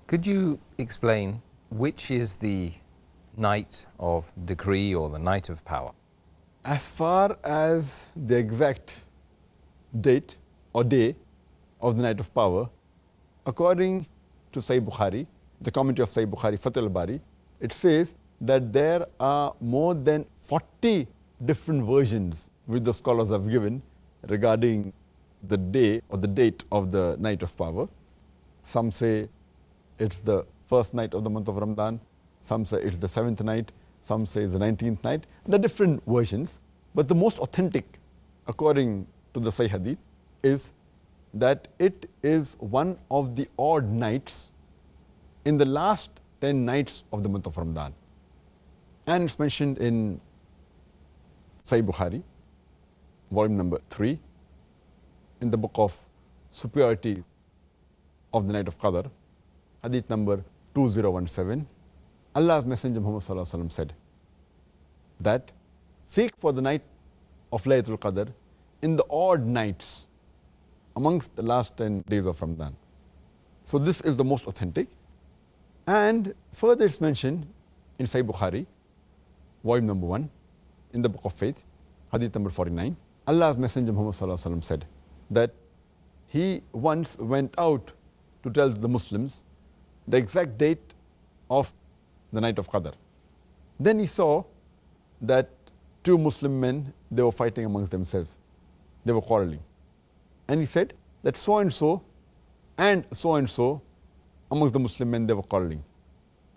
Could you explain which is the night of decree or the night of power? As far as the exact date or day of the night of power, according to Sahih Bukhari, the commentary of Sahih Bukhari, Fath al-Bari, it says that there are more than 40 different versions which the scholars have given regarding the day or the date of the night of power. Some say it's the first night of the month of Ramadan, some say it's the 7th night, some say it's the 19th night. There are different versions, but the most authentic, according to the Sahih Hadith, is that it is one of the odd nights in the last 10 nights of the month of Ramadan. And it's mentioned in Sahih Bukhari, volume number 3, in the book of superiority of the night of Qadr, hadith number 2017. Allah's Messenger Muhammad Sallallahu Alaihi Wasallam said that seek for the night of Laylathul Qadr in the odd nights amongst the last 10 days of Ramadan. So this is the most authentic. And further it's mentioned in Sahih Bukhari, volume number 1, in the book of faith, hadith number 49. Allah's Messenger Muhammad Sallallahu Alaihi Wasallam said that he once went out to tell the Muslims the exact date of the night of Qadr. Then he saw that two Muslim men, they were fighting amongst themselves. They were quarreling. And he said that so and so amongst the Muslim men, they were quarreling.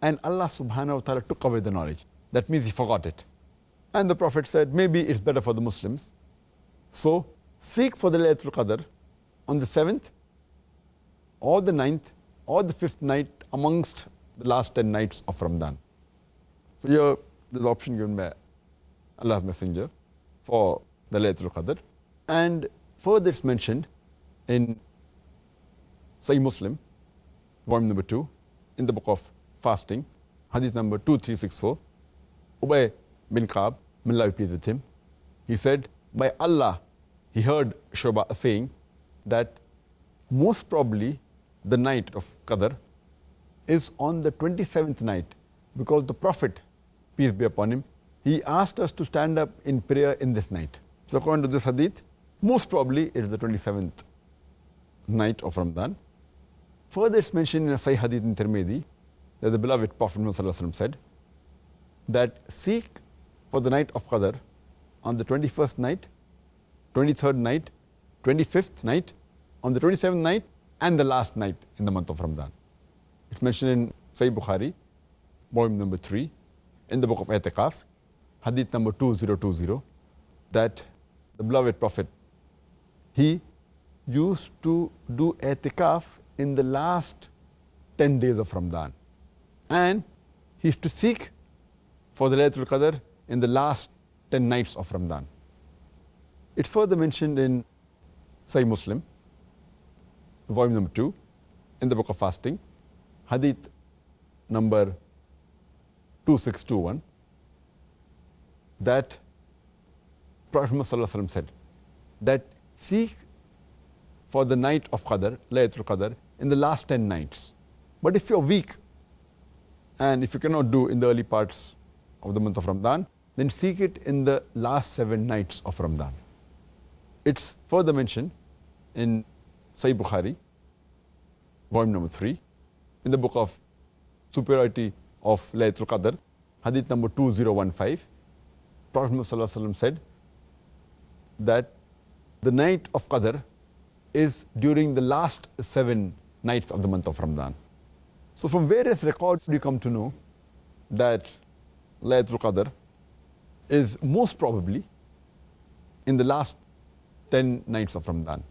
And Allah subhanahu wa ta'ala took away the knowledge. That means he forgot it. And the Prophet said, maybe it's better for the Muslims. So seek for the Laylatul Qadr on the 7th or the 9th or the 5th night amongst the last 10 nights of Ramadan. So here there's the option given by Allah's Messenger for the Laylatul Qadr. And further it's mentioned in Sahih Muslim, volume number 2, in the book of fasting, hadith number 2364, Ubay bin Ka'b, may Allah be pleased with him, he said, by Allah, he heard Shuba saying that most probably the night of Qadr is on the 27th night, because the Prophet, peace be upon him, he asked us to stand up in prayer in this night. So according to this hadith, most probably it is the 27th night of Ramadan. Further it's mentioned in a Sahih hadith in Tirmidhi that the beloved Prophet Muhammad said that seek for the night of Qadr on the 21st night, 23rd night, 25th night, on the 27th night, and the last night in the month of Ramadan. It's mentioned in Sahih Bukhari, volume number 3, in the book of I'tikaf, hadith number 2020, that the beloved Prophet, he used to do I'tikaf in the last 10 days of Ramadan. And he used to seek for the Laylatul Qadr in the last 10 nights of Ramadan. It's further mentioned in Sahih Muslim, volume number 2, in the book of fasting, hadith number 2621, that Prophet Muhammad said that seek for the night of Qadr, Laylatul Qadr, in the last 10 nights. But if you're weak and if you cannot do in the early parts of the month of Ramadan, then seek it in the last 7 nights of Ramadan. It's further mentioned in Sahih Bukhari, volume number 3, in the book of superiority of Laylatul Qadr, hadith number 2015. Prophet Muhammad said that the night of Qadr is during the last 7 nights of the month of Ramadan. So from various records we come to know that Laylatul Qadr is most probably in the last 10 nights of Ramadan.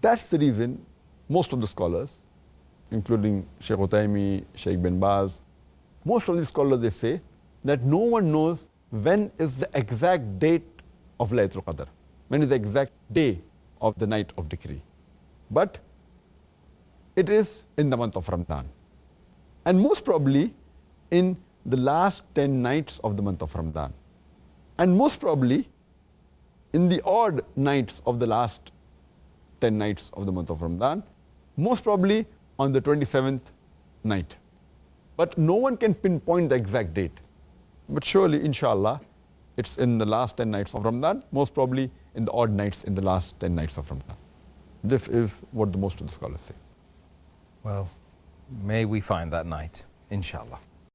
That's the reason most of the scholars, including Sheikh Utaymi, Sheikh bin Baz, most of these scholars, they say that no one knows when is the exact date of Laylatul Qadr, when is the exact day of the night of decree. But it is in the month of Ramadan. And most probably in the last 10 nights of the month of Ramadan. And most probably in the odd nights of the last 10 nights of the month of Ramadan, most probably on the 27th night. But no one can pinpoint the exact date. But surely, inshallah, it's in the last 10 nights of Ramadan, most probably in the odd nights in the last 10 nights of Ramadan. This is what the most of the scholars say. Well, may we find that night, inshallah.